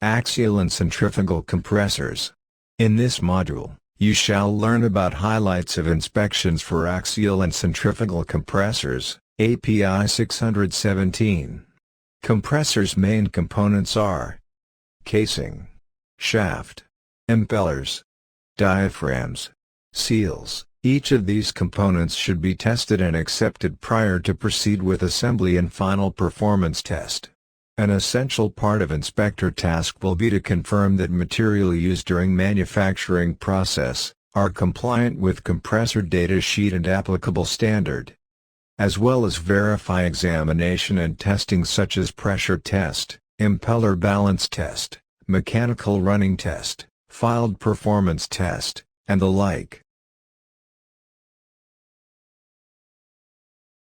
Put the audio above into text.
Axial and centrifugal compressors. In this module, you shall learn about highlights of inspections for axial and centrifugal compressors, API 617. Compressors' main components are casing, shaft, impellers, diaphragms, seals. Each of these components should be tested and accepted prior to proceed with assembly and final performance test. An essential part of inspector task will be to confirm that material used during manufacturing process are compliant with compressor data sheet and applicable standard, as well as verify examination and testing such as pressure test, impeller balance test, mechanical running test, field performance test, and the like.